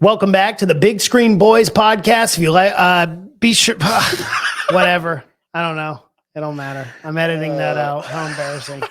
Welcome back to the Big Screen Boys podcast. If you like, be sure, whatever. I don't know. It don't matter. I'm editing that out. How embarrassing.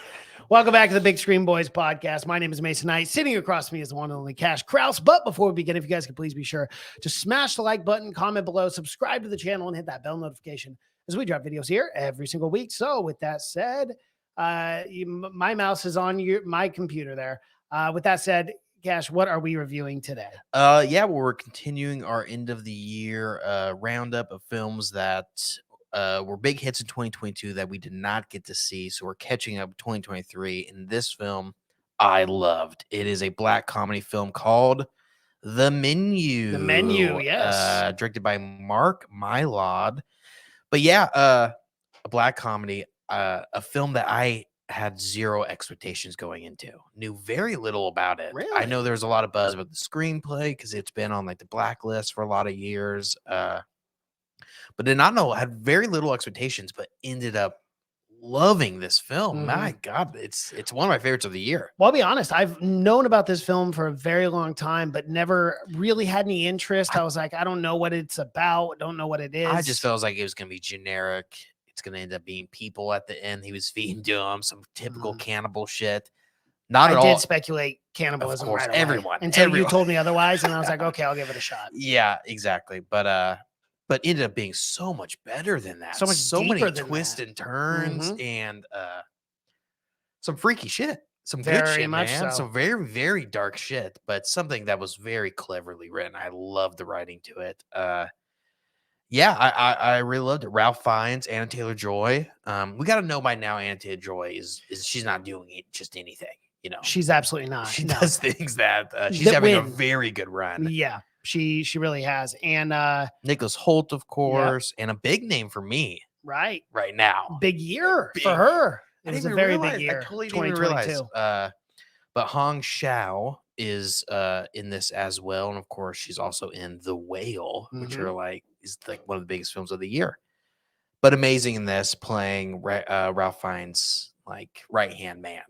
Welcome back to the Big Screen Boys podcast. My name is Mason Knight. Sitting across from me is the one and only Cash Kraus. But before we begin, if you guys could please be sure to smash the like button, comment below, subscribe to the channel, and hit that bell notification as we drop videos here every single week. So with that said, my mouse is on my computer there. With that said, Cash, what are we reviewing today? We're continuing our end of the year roundup of films that were big hits in 2022 that we did not get to see. So we're catching up 2023. And this film I loved. It is a black comedy film called The Menu. The Menu, yes. Directed by Mylod. But yeah, a black comedy, a film that I had zero expectations going into, knew very little about it. Really? I know there's a lot of buzz about the screenplay because it's been on like the blacklist for a lot of years, but did not know, had very little expectations, but ended up loving this film. My God, it's one of my favorites of the year. Well, I'll be honest, I've known about this film for a very long time, but never really had any interest. I was like, I don't know what it's about. Don't know what it is. I just felt like it was going to be generic. It's going to end up being people at the end. He was feeding to them some typical cannibal shit. Not at all. I did speculate cannibalism, of course, right away, everyone. Until you told me otherwise, and I was like, okay, I'll give it a shot. Yeah, exactly. But ended up being so much better than that. So many than twists and turns and some freaky shit. Some very good shit, much man. So. Some very, very dark shit, but something that was very cleverly written. I love the writing to it. I really loved it. Ralph Fiennes, Anna Taylor-Joy. We got to know by now Anna Taylor-Joy is she's not doing it just anything, you know. She's absolutely not. She does things that she's having a very good run. Yeah, she really has. And Nicholas Hoult, of course, and a big name for me right now. Big year for her. It was a very big year. I totally didn't even realize. But Chau is in this as well, and of course she's also in The Whale, which is like one of the biggest films of the year. But amazing in this, playing Ralph Fiennes' like right hand man.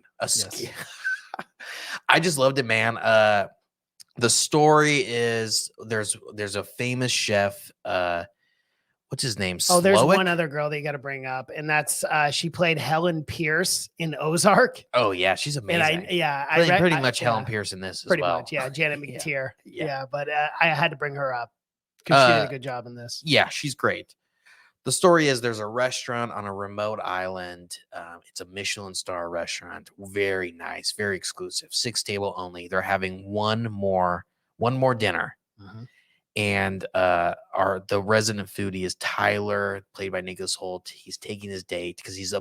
I just loved it, man. The story is there's a famous chef. What's his name? Oh, there's one other girl that you got to bring up, and that's she played Helen Pierce in Ozark. Oh yeah, she's amazing. And I pretty much Helen Pierce in this as well. Much, yeah, Janet McTeer. Yeah, but I had to bring her up because she did a good job in this. Yeah, she's great. The story is there's a restaurant on a remote island. It's a Michelin star restaurant. Very nice, very exclusive. 6 table only. They're having one more dinner. And the resident foodie is Tyler, played by Nicholas Hoult. He's taking his date because he's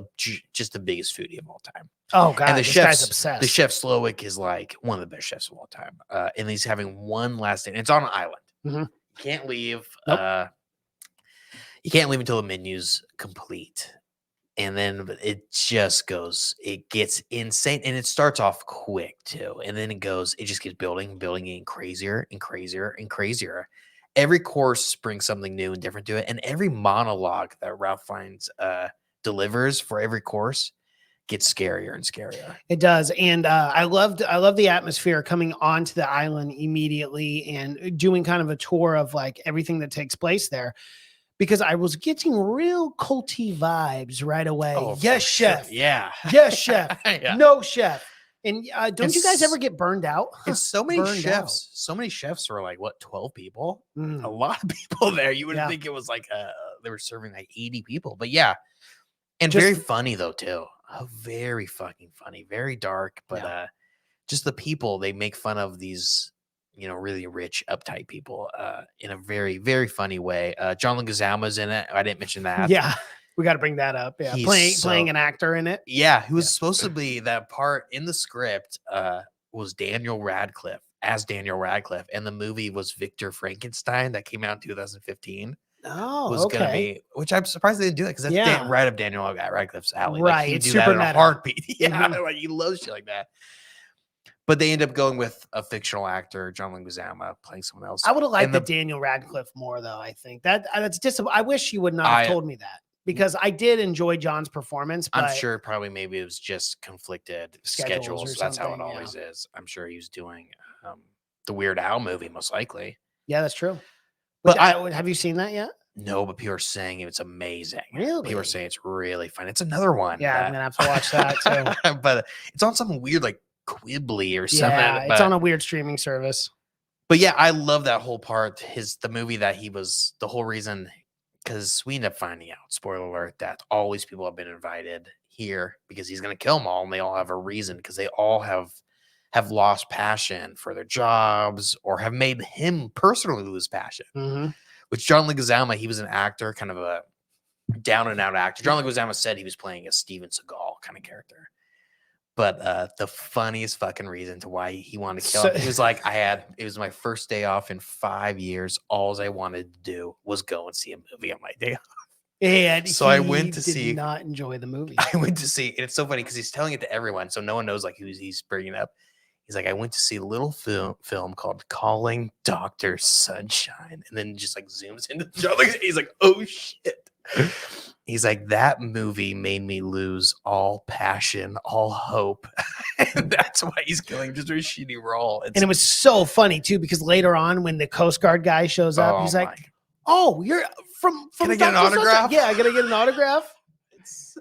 just the biggest foodie of all time. Oh God, and this guy's obsessed. The chef Slowick is like one of the best chefs of all time. And he's having one last date. And it's on an island. You can't leave. Nope. You can't leave until the menu's complete. And then it just gets insane. And it starts off quick too. And then it just keeps building, getting crazier and crazier and crazier. Every course brings something new and different to it. And every monologue that Ralph Fiennes delivers for every course gets scarier and scarier. It does. And I love the atmosphere coming onto the island immediately and doing kind of a tour of like everything that takes place there. Because I was getting real culty vibes right away. Oh, yes, chef. Sure. Yeah. Yes, chef. No, chef. And don't you guys ever get burned out? It's so many chefs. So many chefs were like, what, 12 people? A lot of people there. You wouldn't think it was like they were serving like 80 people. But yeah. And very funny though, too. Very fucking funny. Very dark. But just the people, they make fun of these, you know, really rich, uptight people in a very, very funny way. John Leguizamo's in it. I didn't mention that. Yeah, we got to bring that up. Yeah, playing an actor in it. Yeah, who was supposed to be that part in the script was Daniel Radcliffe, and the movie was Victor Frankenstein that came out in 2015. Oh, gonna be, which I'm surprised they didn't do it because that's right up Daniel Radcliffe's alley. Right, like, he'd it's do super that in a heartbeat. Like he loves shit like that. But they end up going with a fictional actor, John Leguizamo, playing someone else. I would have liked the Daniel Radcliffe more, though. I think that's I wish you would not have told me that because I did enjoy John's performance. But I'm sure maybe it was just conflicted schedules. That's how it always is. I'm sure he was doing the Weird Al movie, most likely. Yeah, that's true. But have you seen that yet? No, but people are saying it's amazing. Really? People are saying it's really fun. It's another one. Yeah, I'm gonna have to watch that too. But it's on something weird like Quibbly or something. Yeah, it's on a weird streaming service. But yeah, I love that whole part. The movie that he was the whole reason, because we end up finding out, spoiler alert, that all these people have been invited here because he's gonna kill them all, and they all have a reason because they all have lost passion for their jobs or have made him personally lose passion. Mm-hmm. Which John Leguizamo, he was an actor, kind of a down and out actor. John Leguizamo said he was playing a Steven Seagal kind of character. But the funniest fucking reason to why he wanted to kill him, he was like, it was my first day off in 5 years. All I wanted to do was go and see a movie on my day off. And so I went to see. Not enjoy the movie. I went to see, and it's so funny because he's telling it to everyone, so no one knows like who he's bringing up. He's like, I went to see a little film called Calling Dr. Sunshine, and then just like zooms into the job. He's like, oh shit. He's like, that movie made me lose all passion, all hope. And that's why he's killing just a shitty role. And it was so funny too, because later on when the Coast Guard guy shows up, he's like, oh, you're from Can I get an autograph? Yeah, I gotta get an autograph. It's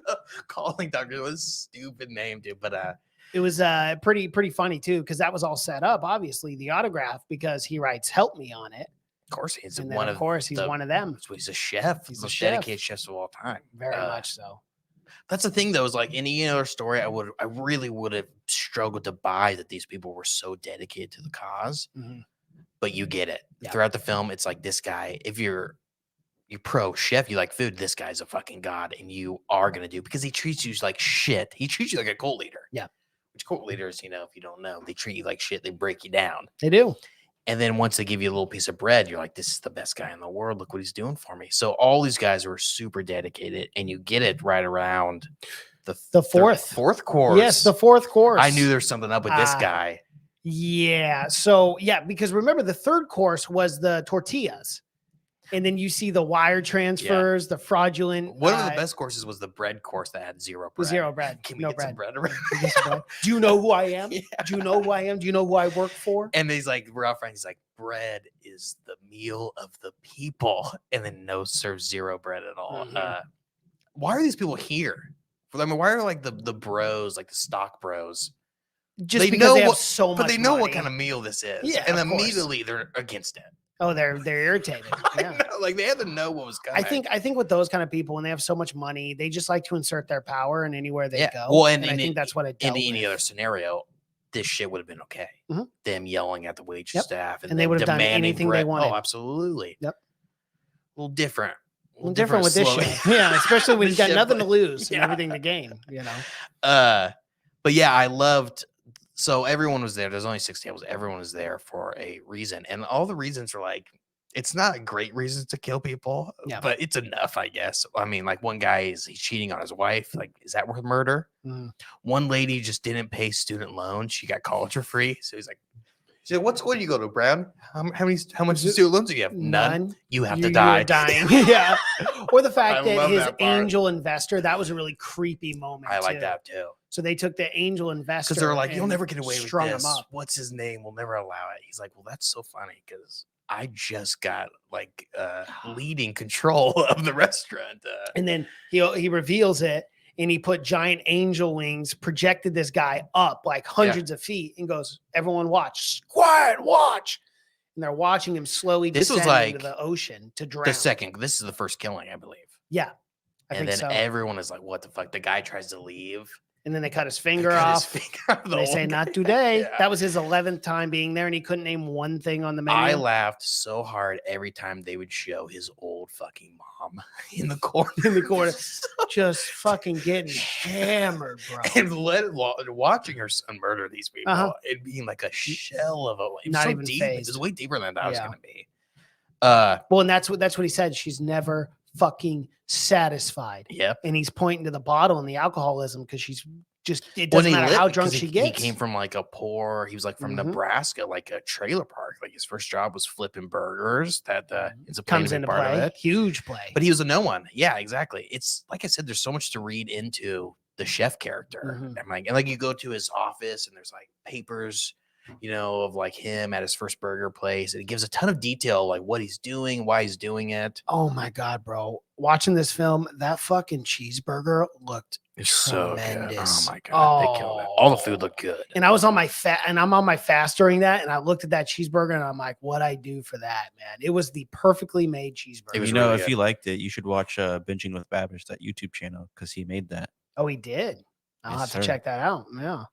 Calling Dr. was a stupid name, dude. But it was pretty funny too, because that was all set up, obviously, the autograph, because he writes "Help Me" on it. Of course, he's he's one of them. He's a chef. He's the most dedicated chefs of all time. Very much so. That's the thing, though, is like any other story, I really would have struggled to buy that these people were so dedicated to the cause. Mm-hmm. But you get it throughout the film. It's like this guy, if you're pro chef, you like food, this guy's a fucking god, and you are gonna do, because he treats you like shit. He treats you like a cult leader. Yeah. Which cult leaders, if you don't know, they treat you like shit. They break you down. They do. And then once they give you a little piece of bread, you're like, this is the best guy in the world. Look what he's doing for me. So all these guys were super dedicated, and you get it right around the fourth course. Yes, the fourth course. I knew there's something up with this guy. Yeah. So yeah, because remember the third course was the tortillas. And then you see the wire transfers, the fraudulent. One of the best courses was the bread course that had zero bread. Zero bread. Can we get some bread around? Do you know who I am? Yeah. Do you know who I am? Do you know who I work for? And he's like, we're out front. He's like, bread is the meal of the people. And then serve zero bread at all. Mm-hmm. Why are these people here? I mean, why are like the bros, like the stock bros? Just because they have so much But they know money. what kind of meal this is. Yeah, and immediately they're against it. Oh, they're irritated. Yeah. Like they had to know what was coming. I think with those kind of people, when they have so much money, they just like to insert their power in anywhere they go. Well, and I think that's what it in any other scenario, this shit would have been okay. Mm-hmm. Them yelling at the wage staff and they would have done anything bread. they wanted. Oh, absolutly. Yep. A little different. A little different with this show. Yeah, especially when you've got nothing to lose and everything to gain, But yeah, I loved. So everyone was there. There's only 6 tables. Everyone was there for a reason, and all the reasons are like, it's not great reasons to kill people, but it's enough, I guess. I mean, like one guy he's cheating on his wife. Like, is that worth murder? Mm. One lady just didn't pay student loans. She got college for free. So he's like, she said, what school do you go to, Brown? How much student loans do you have? None. You have to die. You're dying. Yeah. Or the fact that his angel investor, that was a really creepy moment. I like that too. So they took the angel investor. Because they're like, you'll never get away with this. Him up. What's his name? We'll never allow it. He's like, well, that's so funny because I just got like leading control of the restaurant. And then he reveals it, and he put giant angel wings, projected this guy up like hundreds of feet, and goes, everyone watch, quiet, watch. And they're watching him slowly descend into the ocean to drown. This is the first killing, I believe. Yeah. And then everyone is like, what the fuck? The guy tries to leave. And then they cut his finger off. They say, not today. Yeah. That was his 11th time being there, and he couldn't name one thing on the menu. I laughed so hard every time they would show his old fucking mom in the corner. Just fucking getting hammered, bro. And watching her son murder these people and being like a shell of a... Not so even deep. phased. It's way deeper than that was going to be. Well, and that's what he said. She's never fucking satisfied. Yep. And he's pointing to the bottle and the alcoholism because she's just, it doesn't matter how drunk she gets. He came from like he was like from Nebraska, like a trailer park. Like his first job was flipping burgers. That comes into part play. Of it. Huge play. But he was a no one. Yeah, exactly. It's like I said, there's so much to read into the chef character. And like you go to his office and there's like papers of like him at his first burger place. And it gives a ton of detail, like what he's doing, why he's doing it. Oh my God, bro. Watching this film, that fucking cheeseburger looked It's so good. Oh tremendous. my God. They killed it. All the food looked good. And I was on my I'm on my fast during that. And I looked at that cheeseburger and I'm like, what I do for that, man? It was the perfectly made cheeseburger. It was really really if good. you liked it, you should watch Binging with Babish, that YouTube channel, because he made that. Oh, he did. I'll Yes, have sir. to check that out. Yeah.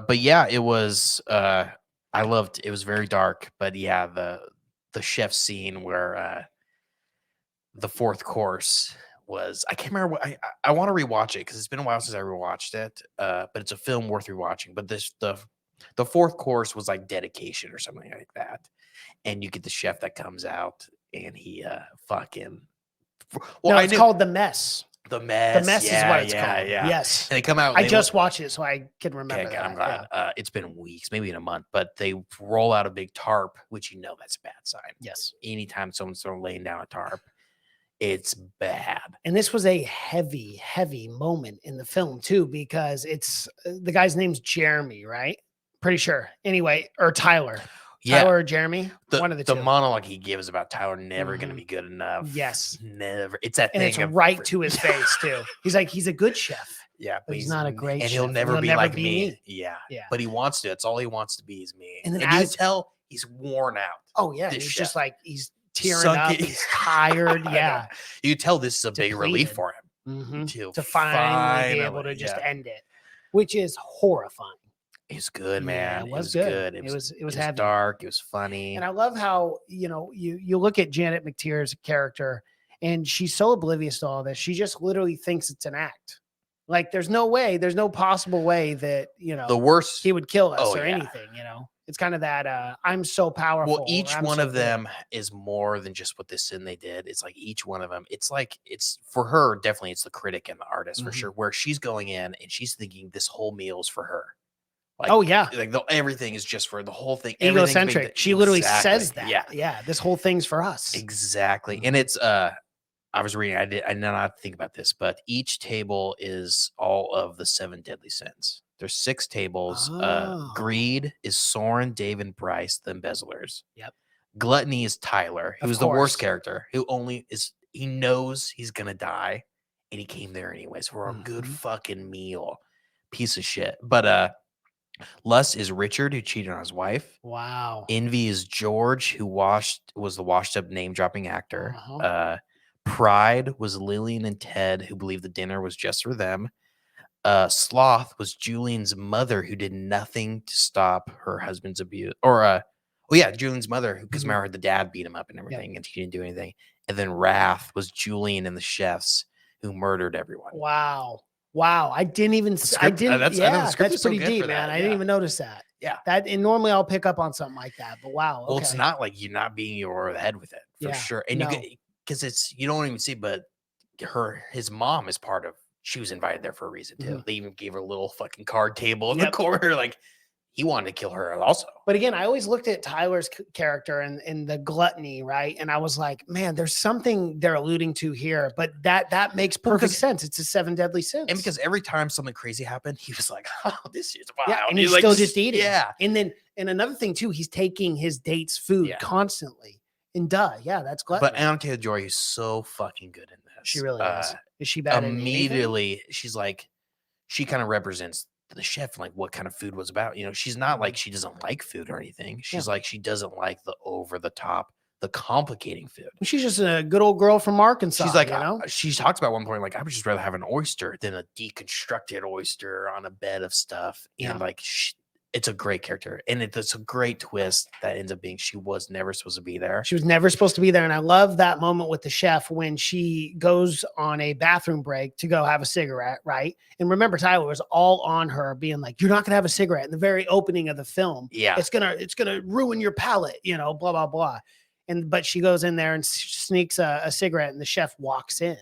But yeah, it was I loved it. Was very dark, but yeah, the chef scene where the fourth course was, I can't remember what I want to rewatch it because it's been a while since I rewatched it. But it's a film worth rewatching. But the fourth course was like dedication or something like that. And you get the chef that comes out and he fucking No, it's called The Mess. The Mess. The Mess is what it's called. Yeah. Yes. And they come out. I just watched it, so I can remember Okay, that. I'm glad. It's been weeks, maybe in a month, but they roll out a big tarp, which that's a bad sign. Yes. Anytime someone's laying down a tarp, it's bad. And this was a heavy, heavy moment in the film too, because it's the guy's name's Jeremy, right? Pretty sure. Anyway, or Tyler. Yeah. Tyler or Jeremy? One of the two. The monologue he gives about Tyler never going to be good enough. Yes. Never. It's that and thing. it's right to his face too. He's like, he's a good chef. Yeah. But he's not a great and chef. he'll never be like me. me. Yeah. Yeah. But he wants to. That's all he wants to be is me. And then you can tell he's worn out. Oh, yeah. This He's chef. just like, he's tearing up. He's tired. Yeah. You can tell this is a big relief Depleted. for him. To finally be able to just end it, which is horrifying. It's good, man. Yeah, it was good. It was heavy. Dark. It was funny. And I love how, you look at Janet McTeer's character and she's so oblivious to all this. She just literally thinks it's an act. Like there's no possible way that, the worst he would kill us anything, It's kind of that I'm so powerful. Well, each one of them is more than just what this sin they did. It's like each one of them. It's like it's for her, definitely it's the critic and the artist for sure, where she's going in and she's thinking this whole meal is for her. Like, oh yeah, like everything is just for the whole thing. Egocentric. She literally says that. Yeah. This whole thing's for us. Exactly. And it's I was reading. I did not think about this, but each table is all of the 7 deadly sins. There's 6 tables. Greed is Soren, Dave, and Bryce, the embezzlers. Yep. Gluttony is Tyler, who's the worst character, who only is he knows he's gonna die, and he came there anyways for a good fucking meal. Piece of shit. But lust is Richard, who cheated on his wife. Wow. Envy is George, who was the washed up name dropping actor. Pride was Lillian and Ted, who believed the dinner was just for them. Sloth was Julian's mother, who did nothing to stop her husband's abuse. Julian's mother, because remember the dad beat him up and everything, and she didn't do anything. And then Wrath was Julian and the chefs, who murdered everyone. Wow. I didn't even. I didn't. That's pretty deep, man. I didn't even notice that. Yeah. And normally I'll pick up on something like that, but wow. Well, it's not like you're not beating you over the head with it for sure, and because you don't even see, but his mom is part of. She was invited there for a reason too. They even gave her a little fucking card table in the corner, like he wanted to kill her also. But again, I always looked at Tyler's character and the gluttony, right? And I was like, man, there's something they're alluding to here, but that makes perfect sense. It's a 7 deadly sins. And because every time something crazy happened, he was like, oh, this is wild. Yeah, and he's still just eating. Yeah. And another thing too, he's taking his date's food constantly. And that's gluttony. But Anya Taylor-Joy is so fucking good in this. She really is. Is she bad immediately? She's like, she kind of represents the chef, like what kind of food was about. She's not like she doesn't like food or anything. She's like she doesn't like the over the top, the complicating food. She's just a good old girl from Arkansas. She's like, she talks about one point, like I would just rather have an oyster than a deconstructed oyster on a bed of stuff. And like, it's a great character, and it's a great twist that ends up being she was never supposed to be there. She was never supposed to be there, and I love that moment with the chef when she goes on a bathroom break to go have a cigarette, right? And remember, Tyler was all on her, being like, "You're not gonna have a cigarette." In the very opening of the film, it's gonna ruin your palate, blah blah blah. But she goes in there and sneaks a cigarette, and the chef walks in.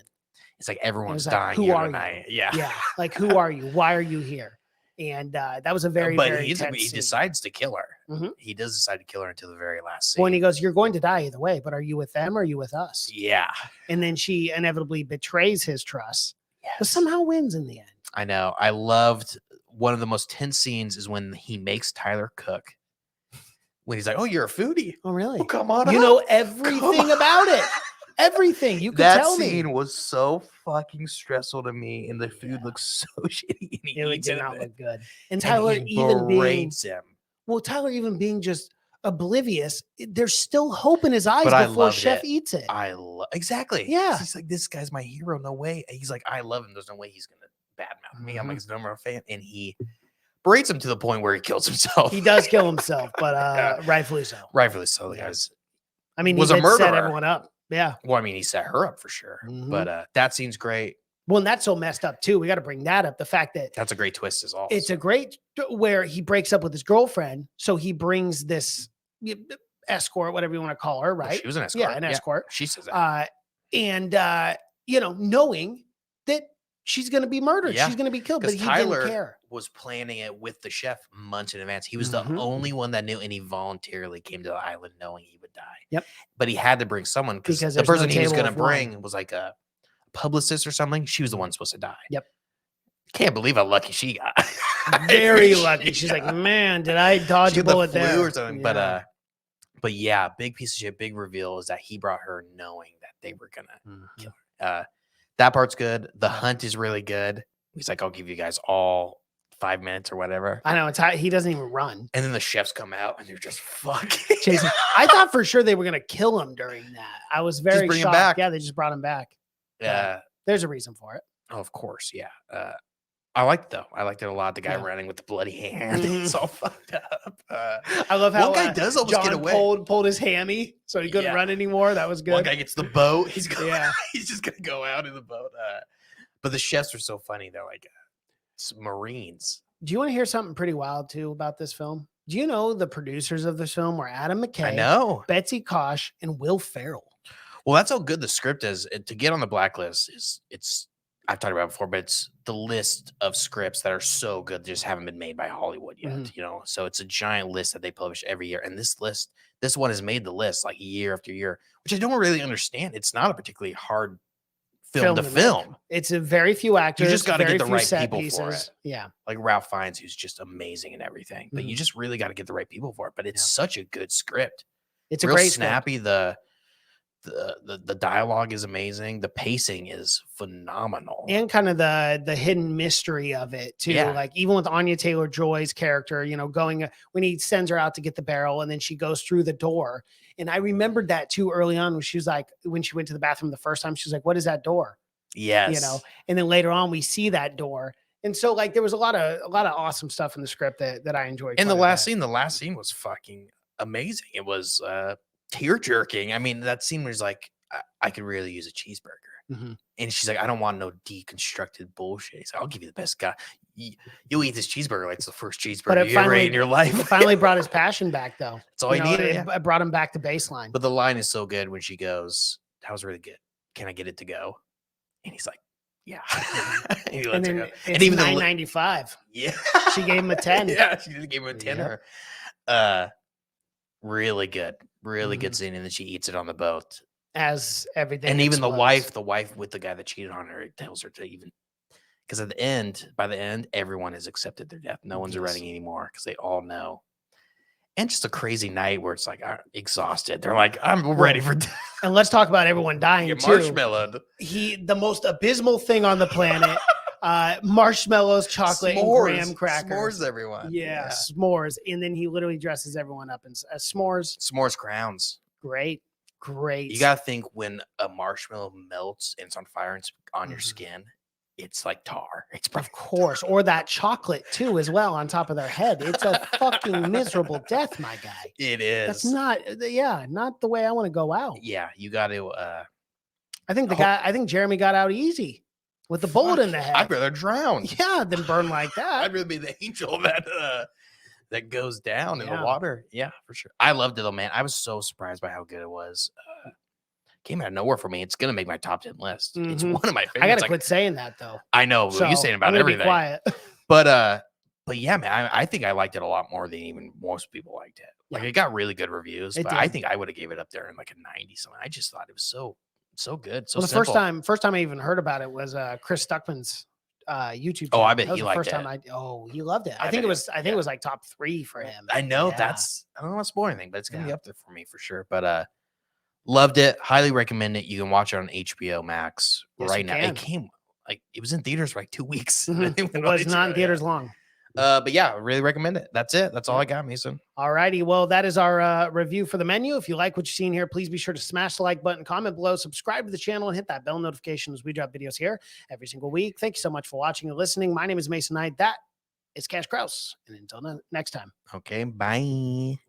It's like everyone's dying. Who are you? Yeah. Like, who are you? Why are you here? And that was a very, very he scene. decides to kill her. He does decide to kill her until the very last scene. When he goes, you're going to die either way, but are you with them or are you with us? Yeah. And then she inevitably betrays his trust, but somehow wins in the end. I know. I loved one of the most tense scenes is when he makes Tyler cook. when he's like, "Oh, you're a foodie." Oh, really? Oh, come on, You up. know everything about it. Everything you could That tell me. scene was so fucking stressful to me, and the food looks so shitty. And he It eats did it, not and look good. And he Tyler even being berates him. Tyler even being just oblivious. There's still hope in his eyes But I before loved Chef it. eats it. Exactly. Yeah. He's like, this guy's my hero. No way. He's like, I love him. There's no way he's gonna badmouth me. I'm like his number one fan, and he berates him to the point where he kills himself. He does kill himself, but rightfully so. Rightfully so. Yeah. Guys. I mean, Was he a did set murderer. everyone up. Yeah. Well, I mean, he set her up for sure. But that scene's great. Well, and that's so messed up too. We got to bring that up. The fact that That's a great twist as well. it's a great where he breaks up with his girlfriend. So he brings this escort, whatever you want to call her, right? She was an escort. Yeah, an escort. She says that. Knowing that she's going to be murdered. Yeah. She's going to be killed, but Because he Tyler didn't care. was planning it with the chef months in advance. He was the only one that knew, and he voluntarily came to the island knowing he would die. Yep. But he had to bring someone because the there's person no he was table going to of wine. bring was like a publicist or something. She was the one supposed to die. Yep. Can't believe how lucky she got. Very lucky. She's like, man, did I dodge She a had the bullet flu there? or something. Yeah. But yeah, big piece of shit. Big reveal is that he brought her knowing that they were gonna kill her. That part's good. The hunt is really good. He's like, I'll give you guys all 5 minutes or whatever. I know he doesn't even run. And then the chefs come out and they're just fucking Chasing. I thought for sure they were gonna kill him during that. I was very bring him shocked. back. Yeah, they just brought him back. Yeah. There's a reason for it. Oh, of course. Yeah. I liked it though. I liked it a lot. The guy running with the bloody hand. It's all fucked up. I love how one guy does almost John get away. pulled his hammy so he couldn't run anymore. That was good. One guy gets the boat. He's going, Yeah. he's just gonna go out in the boat. But the chefs are so funny. They're like Marines. Do you want to hear something pretty wild too about this film? Do you know the producers of this film were Adam McKay, I know. Betsy Kosh, and Will Ferrell? Well, that's how good the script is. To get on the blacklist it's I've talked about it before, but it's the list of scripts that are so good just haven't been made by Hollywood yet. So it's a giant list that they publish every year. And this one has made the list like year after year, which I don't really understand. It's not a particularly hard film to film. It's a very few actors. You just got to get the few right set people for pieces. it. Yeah. Like Ralph Fiennes, who's just amazing and everything. But you just really got to get the right people for it. But it's such a good script. It's real a great snappy. script. The dialogue is amazing. The pacing is phenomenal. And kind of the hidden mystery of it too. Yeah. Like even with Anya Taylor-Joy's character, going when he sends her out to get the barrel and then she goes through the door. And I remembered that too early on when she was like, when she went to the bathroom the first time, she was like, what is that door? Yes. And then later on we see that door. And so like there was a lot of awesome stuff in the script that I enjoyed. And the last scene was fucking amazing. It was tear jerking. I mean, that scene was like, I could really use a cheeseburger. And she's like, I don't want no deconstructed bullshit. He's like, I'll give you the best guy. You'll eat this cheeseburger like it's the first cheeseburger you ever ate in your life. It finally brought his passion back though. That's all he needed. It brought him back to baseline. But the line is so good when she goes, that was really good. Can I get it to go? And he's like, yeah. And he lets her go. And even $9.95. Yeah. She gave him a 10. Yeah, she gave him a 10. Really good. Really good scene. And then she eats it on the boat. As everything. And even explodes. the wife with the guy that cheated on her, it tells her to even, because by the end, everyone has accepted their death. No one's running anymore because they all know. And just a crazy night where it's like exhausted. They're like, I'm ready for death. And let's talk about everyone dying too. Marshmallow. The most abysmal thing on the planet. Marshmallows, chocolate, and graham crackers. S'mores, everyone. Yeah, s'mores. And then he literally dresses everyone up in s'mores. S'mores crowns. Great. You got to think when a marshmallow melts and it's on fire and it's on your skin, it's like tar. It's of course. Or that chocolate too, as well, on top of their head. It's a fucking miserable death, my guy. It is. That's not the way I want to go out. Yeah, you got to. I think Jeremy got out easy with the bullet in the head. I'd rather drown. Yeah, than burn like that. I'd rather be the angel that goes down in the water. Yeah, for sure. I loved it though, man. I was so surprised by how good it was. Came out of nowhere for me. It's gonna make my top 10 list. It's one of my favorites. I gotta quit saying that though. I know you saying about everything. Be quiet. But yeah, man, I think I liked it a lot more than even most people liked it. Like it got really good reviews, but I think I would have gave it up there in like a 90 something. I just thought it was so good. So the first time I even heard about it was Chris Stuckman's YouTube. Oh, channel. I bet that was he the liked first it. time he loved it. I I think bet it was. I think yeah. it was like top 3 for him. I know Yeah. I don't want to spoil anything, but it's gonna be Yeah. up there for me for sure. But loved it. Highly recommend it. You can watch it on HBO Max Yes, right you now. can. It came like it was in theaters for like 2 weeks. Mhm. It It was not in theaters long. But yeah, really recommend it. That's it. That's all Yep. I got, Mason. All righty. Well, that is our review for the menu. If you like what you've seen here, please be sure to smash the like button, comment below, subscribe to the channel, and hit that bell notification as we drop videos here every single week. Thank you so much for watching and listening. My name is Mason Knight. That is Cash Kraus. And until next time. Okay, bye.